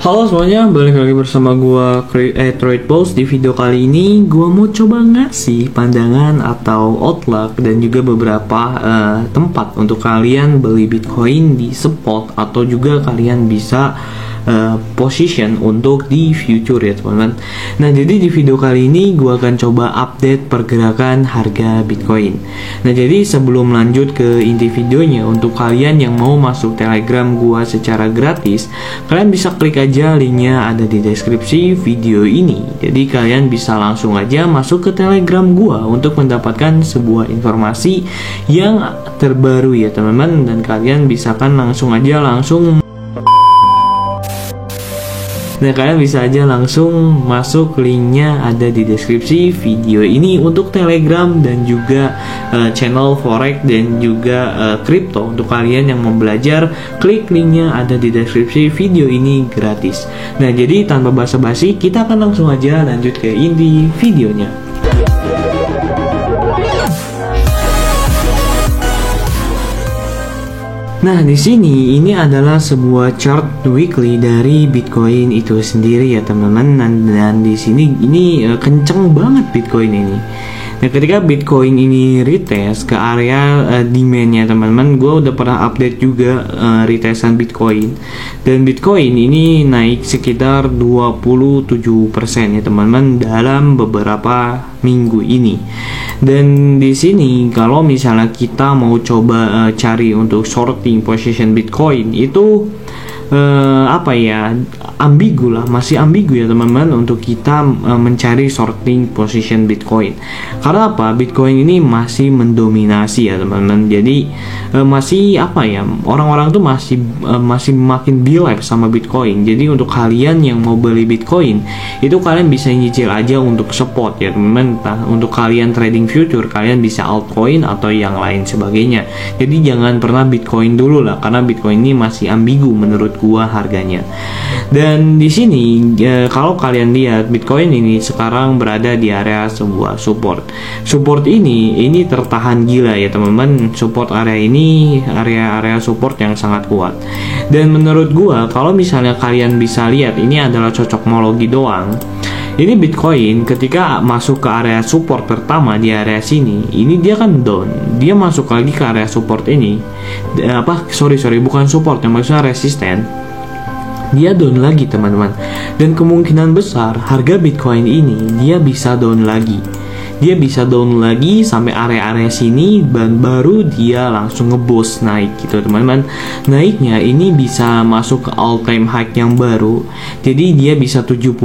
Halo semuanya, balik lagi bersama gua Trade Boss. Di video kali ini gua mau coba ngasih pandangan atau outlook dan juga beberapa tempat untuk kalian beli Bitcoin di spot atau juga kalian bisa position untuk di future ya teman-teman. Nah, jadi di video kali ini gua akan coba update pergerakan harga Bitcoin. Nah, jadi sebelum lanjut ke inti videonya, untuk kalian yang mau masuk Telegram gua secara gratis, kalian bisa klik aja linknya ada di deskripsi video ini. Jadi kalian bisa langsung aja masuk ke Telegram gua untuk mendapatkan sebuah informasi yang terbaru ya teman-teman, dan kalian bisa kan langsung masuk linknya ada di deskripsi video ini untuk Telegram dan juga channel forex dan juga crypto. Untuk kalian yang mau belajar, klik linknya ada di deskripsi video ini gratis. Nah, jadi tanpa basa-basi kita akan langsung aja lanjut ke inti videonya. Nah, di sini ini adalah sebuah chart weekly dari Bitcoin itu sendiri ya teman-teman, dan di sini ini kenceng banget Bitcoin ini. Nah, ketika Bitcoin ini retest ke area demand-nya teman-teman, gue udah pernah update juga retesan Bitcoin, dan Bitcoin ini naik sekitar 27% ya teman-teman dalam beberapa minggu ini. Dan di sini kalau misalnya kita mau coba cari untuk shorting position Bitcoin itu masih ambigu ya teman-teman untuk kita mencari shorting position Bitcoin. Karena apa? Bitcoin ini masih mendominasi ya teman-teman. Jadi orang-orang tuh masih makin believe sama Bitcoin. Jadi untuk kalian yang mau beli Bitcoin itu kalian bisa nyicil aja untuk spot ya teman-teman. Untuk kalian trading future, kalian bisa altcoin atau yang lain sebagainya. Jadi jangan pernah Bitcoin dulu lah, karena Bitcoin ini masih ambigu menurut gua harganya. Dan di sini kalau kalian lihat Bitcoin ini sekarang berada di area sebuah support. Support ini tertahan gila ya teman-teman. Support area ini area support yang sangat kuat. Dan menurut gua kalau misalnya kalian bisa lihat, ini adalah cocokmologi doang. Ini Bitcoin ketika masuk ke area support pertama di area sini, ini dia kan down. Dia masuk lagi ke area support ini. Bukan support, yang maksudnya resisten. Dia down lagi teman-teman. Dan kemungkinan besar harga Bitcoin ini dia bisa down lagi. Dia bisa down lagi sampai area-area sini, dan baru dia langsung ngeboost naik gitu teman-teman. Naiknya ini bisa masuk ke all time high yang baru. Jadi dia bisa 70.000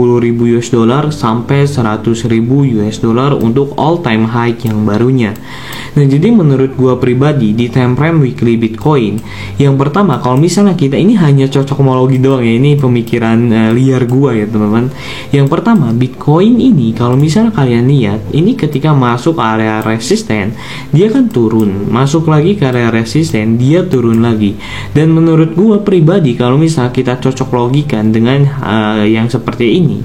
US dollar sampai 100.000 US dollar untuk all time high yang barunya. Nah, jadi menurut gua pribadi di time frame weekly Bitcoin, yang pertama kalau misalnya kita ini hanya cocokmologi doang ya, ini pemikiran liar gua ya teman-teman. Yang pertama, Bitcoin ini kalau misalnya kalian lihat, ini ketika masuk area resisten dia kan turun, masuk lagi ke area resisten dia turun lagi. Dan menurut gua pribadi kalau misalnya kita cocok logikan dengan yang seperti ini,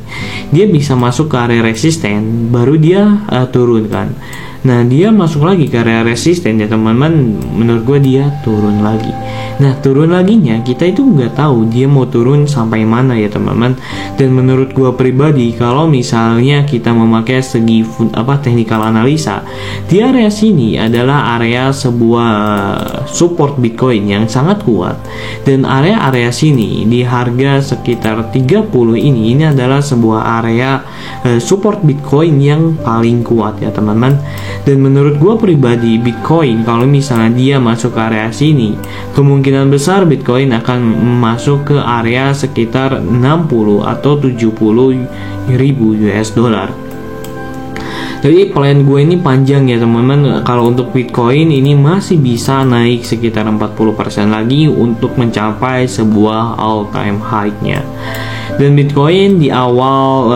dia bisa masuk ke area resisten baru dia turun kan. Nah, dia masuk lagi ke area resisten ya teman-teman, menurut gue dia turun lagi. Nah, turun laginya kita itu nggak tahu dia mau turun sampai mana ya teman-teman. Dan menurut gue pribadi kalau misalnya kita memakai segi technical analisa, di area sini adalah area sebuah support Bitcoin yang sangat kuat. Dan area sini di harga sekitar 30 ini adalah sebuah area support Bitcoin yang paling kuat ya teman-teman. Dan menurut gue pribadi, Bitcoin kalau misalnya dia masuk ke area sini, kemungkinan besar Bitcoin akan masuk ke area sekitar 60 atau 70 ribu US dollar. Jadi plan gue ini panjang ya teman-teman. Kalau untuk Bitcoin ini masih bisa naik sekitar 40% lagi untuk mencapai sebuah all time high-nya. Dan Bitcoin di awal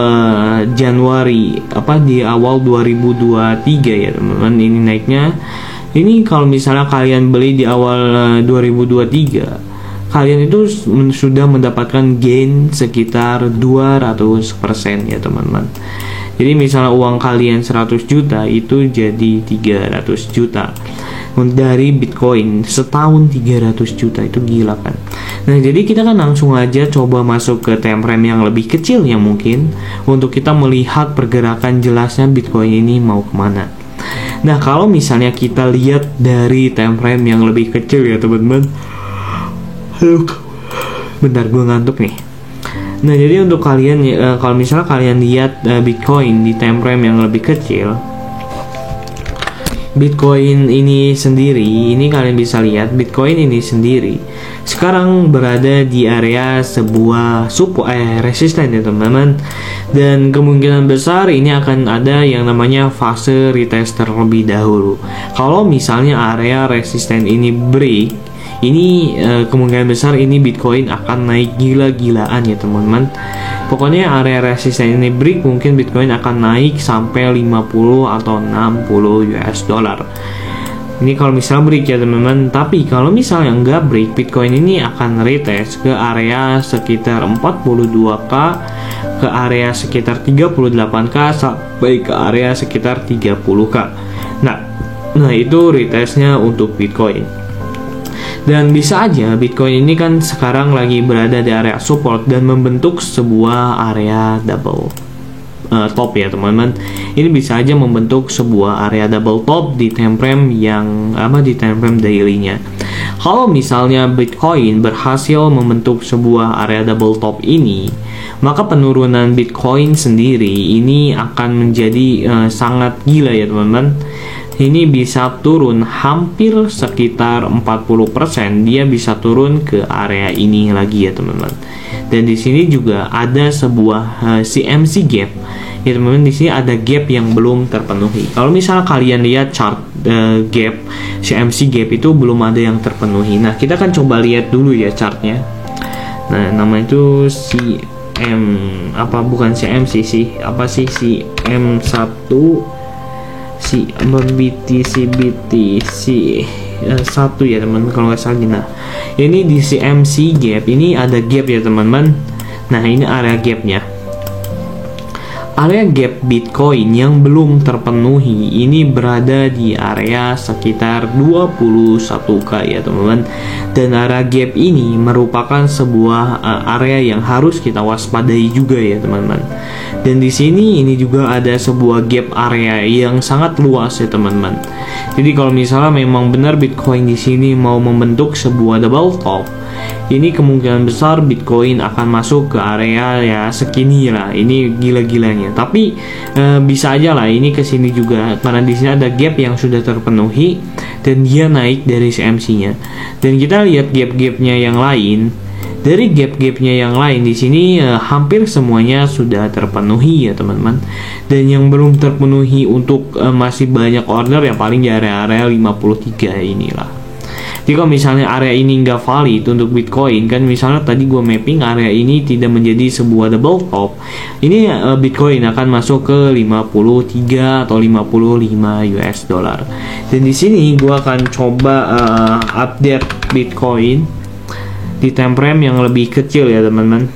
di awal 2023 ya teman-teman ini naiknya. Ini kalau misalnya kalian beli di awal 2023, kalian itu sudah mendapatkan gain sekitar 200% ya teman-teman. Jadi misalnya uang kalian 100 juta itu jadi 300 juta. dari Bitcoin setahun 300 juta, itu gila kan. Nah, jadi kita kan langsung aja coba masuk ke time frame yang lebih kecil yang mungkin untuk kita melihat pergerakan jelasnya Bitcoin ini mau kemana. Nah, kalau misalnya kita lihat dari time frame yang lebih kecil ya teman-teman. Bentar, gue ngantuk nih. Nah, jadi untuk kalian kalau misalnya kalian lihat Bitcoin di time frame yang lebih kecil, Bitcoin ini sendiri, ini kalian bisa lihat Bitcoin ini sendiri sekarang berada di area sebuah resisten ya teman-teman, dan kemungkinan besar ini akan ada yang namanya fase retest terlebih dahulu. Kalau misalnya area resisten ini break, ini kemungkinan besar ini Bitcoin akan naik gila-gilaan ya teman-teman. Pokoknya area resisten ini break, mungkin Bitcoin akan naik sampai 50 atau 60 US dollar. Ini kalau misalnya break ya teman-teman. Tapi kalau misalnya nggak break, Bitcoin ini akan retest ke area sekitar 42k, ke area sekitar 38k, sampai ke area sekitar 30k. Nah itu retestnya untuk Bitcoin. Dan bisa aja Bitcoin ini kan sekarang lagi berada di area support dan membentuk sebuah area double top ya teman-teman. Ini bisa aja membentuk sebuah area double top di time frame yang di time frame daily-nya. Kalau misalnya Bitcoin berhasil membentuk sebuah area double top ini, maka penurunan Bitcoin sendiri ini akan menjadi sangat gila ya teman-teman. Ini bisa turun hampir sekitar 40%, dia bisa turun ke area ini lagi ya teman-teman. Dan di sini juga ada sebuah CMC gap. Ya teman-teman, di sini ada gap yang belum terpenuhi. Kalau misalnya kalian lihat chart gap CMC gap itu belum ada yang terpenuhi. Nah, kita kan coba lihat dulu ya chartnya. Nah, nama itu bukan CMC sih, CM1 BTC 1 ya teman, kalau nggak salah. Nah, ini di CMC gap ini ada gap ya teman-teman. Nah, ini area gapnya. Area gap Bitcoin yang belum terpenuhi ini berada di area sekitar 21k ya teman-teman. Dan area gap ini merupakan sebuah area yang harus kita waspadai juga ya teman-teman. Dan di sini ini juga ada sebuah gap area yang sangat luas ya teman-teman. Jadi kalau misalnya memang benar Bitcoin di sini mau membentuk sebuah double top, ini kemungkinan besar Bitcoin akan masuk ke area ya segini lah. Ini gila-gilanya. Tapi bisa aja lah ini ke sini juga, karena di sini ada gap yang sudah terpenuhi dan dia naik dari CMC-nya. Dan kita lihat gap-gapnya yang lain. Dari gap-gapnya yang lain di sini hampir semuanya sudah terpenuhi ya teman-teman. Dan yang belum terpenuhi untuk masih banyak order yang paling di area-area 53 inilah. Jadi kalau misalnya area ini nggak valid untuk Bitcoin, kan misalnya tadi gue mapping area ini tidak menjadi sebuah double top, ini Bitcoin akan masuk ke 53 atau 55 US dollar. Dan di sini gue akan coba update Bitcoin di time frame yang lebih kecil ya teman-teman.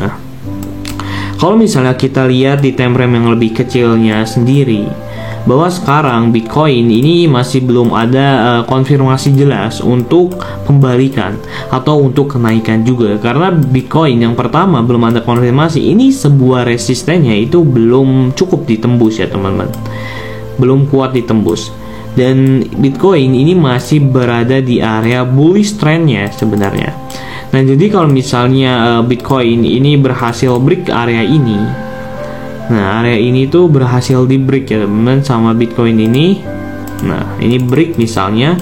Nah, kalau misalnya kita lihat di time frame yang lebih kecilnya sendiri, bahwa sekarang Bitcoin ini masih belum ada konfirmasi jelas untuk pembalikan atau untuk kenaikan juga, karena Bitcoin yang pertama belum ada konfirmasi, ini sebuah resistennya itu belum cukup ditembus ya teman-teman, belum kuat ditembus. Dan Bitcoin ini masih berada di area bullish trendnya sebenarnya. Nah, jadi kalau misalnya Bitcoin ini berhasil break area ini, nah area ini tuh berhasil di break ya teman-teman sama Bitcoin ini. Nah, ini break misalnya,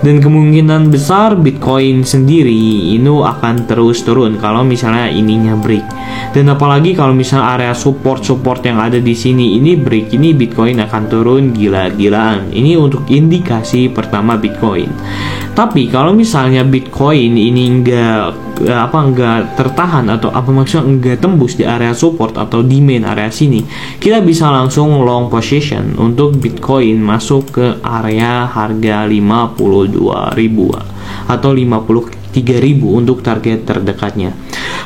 dan kemungkinan besar Bitcoin sendiri ini akan terus turun kalau misalnya ininya break. Dan apalagi kalau misalnya area support yang ada di sini ini break, ini Bitcoin akan turun gila-gilaan. Ini untuk indikasi pertama Bitcoin. Tapi kalau misalnya Bitcoin ini nggak tertahan atau maksudnya nggak tembus di area support atau di main area sini, kita bisa langsung long position untuk Bitcoin masuk ke area harga 52.000 atau 50 3.000 untuk target terdekatnya.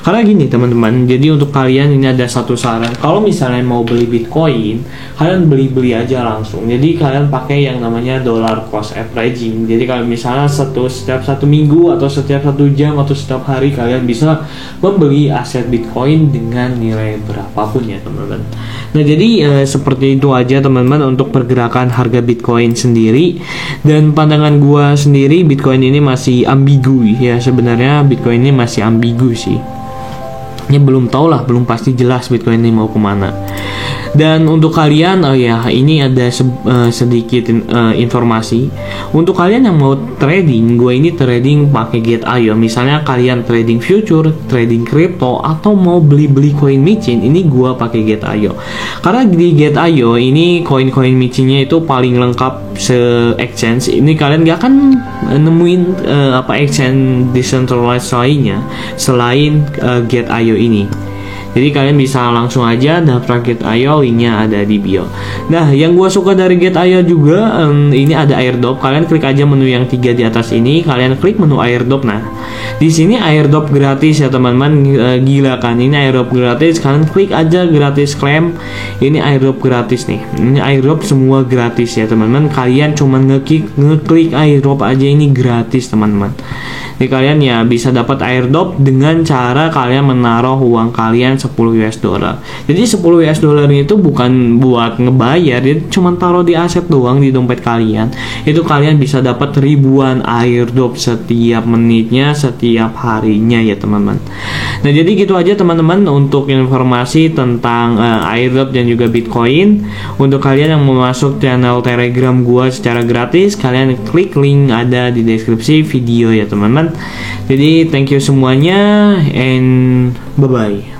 Karena gini teman-teman, jadi untuk kalian ini ada satu saran, kalau misalnya mau beli Bitcoin, kalian beli aja langsung. Jadi kalian pakai yang namanya dollar cost averaging. Jadi kalau misalnya setiap 1 minggu atau setiap 1 jam atau setiap hari kalian bisa membeli aset Bitcoin dengan nilai berapapun ya teman-teman. Nah jadi seperti itu aja teman-teman untuk pergerakan harga Bitcoin sendiri. Dan pandangan gua sendiri, Bitcoin ini masih ambigu ya, sebenarnya Bitcoin ini masih ambigu sih. Ya belum tahu lah, belum pasti jelas Bitcoin ini mau kemana. Dan untuk kalian, ini ada sedikit informasi untuk kalian yang mau trading. Gue ini trading pakai Get.io. Misalnya kalian trading future, trading crypto, atau mau beli koin micin, ini gue pakai Get.io. Karena di Get.io ini koin-koin micinnya itu paling lengkap se-exchange. Ini kalian gak akan nemuin exchange decentralized lainnya selain Get.io ini. Jadi kalian bisa langsung aja daftar Get.io, linknya ada di bio. Nah, yang gue suka dari Get.io juga, ini ada airdrop. Kalian klik aja menu yang 3 di atas ini, kalian klik menu airdrop. Nah, di sini airdrop gratis ya teman-teman, gila kan? Ini airdrop gratis. Kalian klik aja gratis claim. Ini airdrop gratis nih. Ini airdrop semua gratis ya teman-teman. Kalian cuma ngeklik airdrop aja, ini gratis teman-teman. Jadi kalian ya bisa dapat airdrop dengan cara kalian menaruh uang kalian $10. Jadi $10 itu bukan buat ngebayar, dia cuma taruh di aset doang di dompet kalian. Itu kalian bisa dapat ribuan airdrop setiap menitnya, setiap harinya ya teman-teman. Nah jadi gitu aja teman-teman untuk informasi tentang airdrop dan juga Bitcoin. Untuk kalian yang mau masuk channel Telegram gua secara gratis, kalian klik link ada di deskripsi video ya teman-teman. Jadi thank you semuanya and bye bye.